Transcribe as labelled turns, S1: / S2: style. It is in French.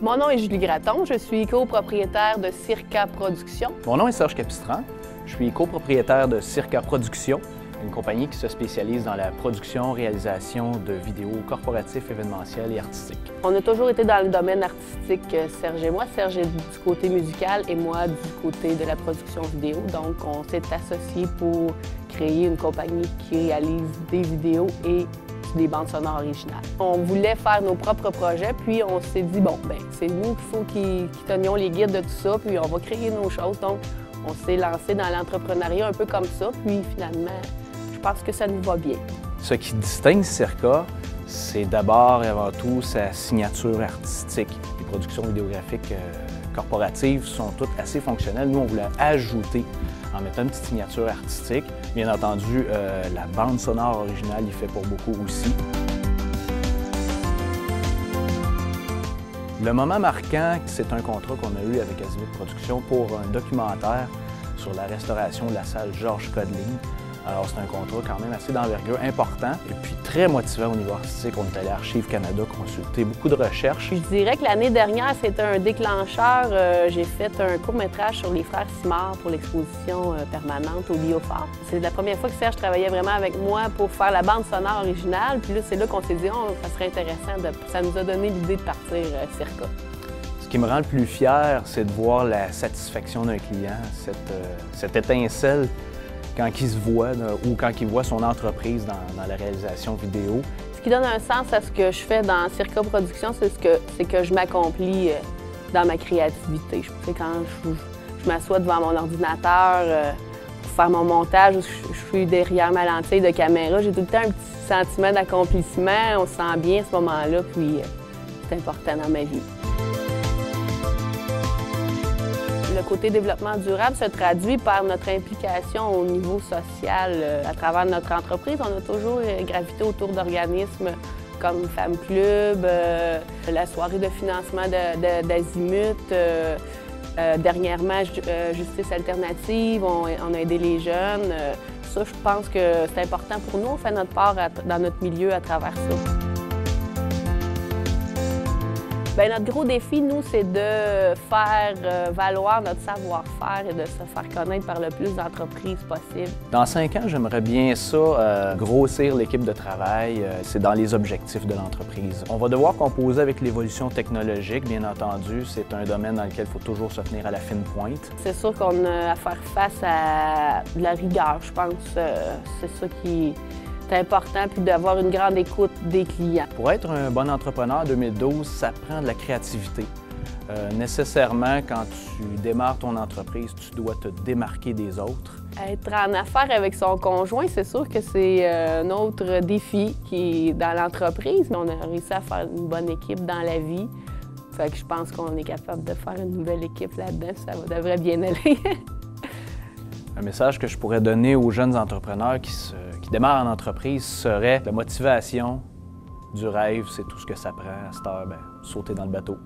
S1: Mon nom est Julie Gratton, je suis copropriétaire de Circa Productions.
S2: Mon nom est Serge Capistran, je suis copropriétaire de Circa Productions, une compagnie qui se spécialise dans la production, réalisation de vidéos corporatifs, événementiels et artistiques.
S1: On a toujours été dans le domaine artistique, Serge et moi. Serge est du côté musical et moi du côté de la production vidéo. Donc, on s'est associés pour créer une compagnie qui réalise des vidéos et des bandes sonores originales. On voulait faire nos propres projets, puis on s'est dit, bon, ben c'est nous qu'il faut qui tenions les guides de tout ça, puis on va créer nos choses. Donc, on s'est lancé dans l'entrepreneuriat un peu comme ça, puis finalement, je pense que ça nous va bien.
S2: Ce qui distingue Circa, c'est d'abord et avant tout sa signature artistique. Les productions vidéographiques corporatives sont toutes assez fonctionnelles. Nous, on voulait ajouter en mettant une petite signature artistique. Bien entendu, la bande sonore originale y fait pour beaucoup aussi. Le moment marquant, c'est un contrat qu'on a eu avec Azimut Productions pour un documentaire sur la restauration de la salle Georges Codeline. Alors, c'est un contrat quand même assez d'envergure, important et puis très motivant au niveau artistique. On est allé à Archives Canada consulter beaucoup de recherches.
S1: Je dirais que l'année dernière, c'était un déclencheur. J'ai fait un court-métrage sur les frères Simard pour l'exposition permanente au Biophare. C'est la première fois que Serge travaillait vraiment avec moi pour faire la bande sonore originale. Puis là, c'est là qu'on s'est dit, oh, ça serait intéressant. Ça nous a donné l'idée de partir Circa.
S2: Ce qui me rend le plus fier, c'est de voir la satisfaction d'un client, cette étincelle quand il se voit ou quand il voit son entreprise dans la réalisation vidéo.
S1: Ce qui donne un sens à ce que je fais dans Circa Productions, c'est que je m'accomplis dans ma créativité. Quand je m'assois devant mon ordinateur pour faire mon montage, je suis derrière ma lentille de caméra, j'ai tout le temps un petit sentiment d'accomplissement. On se sent bien à ce moment-là, puis c'est important dans ma vie. Le côté développement durable se traduit par notre implication au niveau social à travers notre entreprise. On a toujours gravité autour d'organismes comme Femmes Club, la soirée de financement d'Azimut, dernièrement Justice Alternative, on a aidé les jeunes. Ça, je pense que c'est important pour nous. On fait notre part dans notre milieu à travers ça. Bien, notre gros défi, nous, c'est de faire valoir notre savoir-faire et de se faire connaître par le plus d'entreprises possible.
S2: Dans 5 ans, j'aimerais bien ça, grossir l'équipe de travail. C'est dans les objectifs de l'entreprise. On va devoir composer avec l'évolution technologique, bien entendu. C'est un domaine dans lequel il faut toujours se tenir à la fine pointe.
S1: C'est sûr qu'on a à faire face à de la rigueur, je pense. C'est ça qui est important, puis d'avoir une grande écoute des clients.
S2: Pour être un bon entrepreneur en 2012, ça prend de la créativité. Nécessairement, quand tu démarres ton entreprise, tu dois te démarquer des autres.
S1: Être en affaires avec son conjoint, c'est sûr que c'est un autre défi qui est dans l'entreprise. On a réussi à faire une bonne équipe dans la vie. Fait que je pense qu'on est capable de faire une nouvelle équipe là-dedans. Ça devrait bien aller.
S2: Un message que je pourrais donner aux jeunes entrepreneurs qui démarrent en entreprise serait la motivation du rêve, c'est tout ce que ça prend à cette heure, sauter dans le bateau.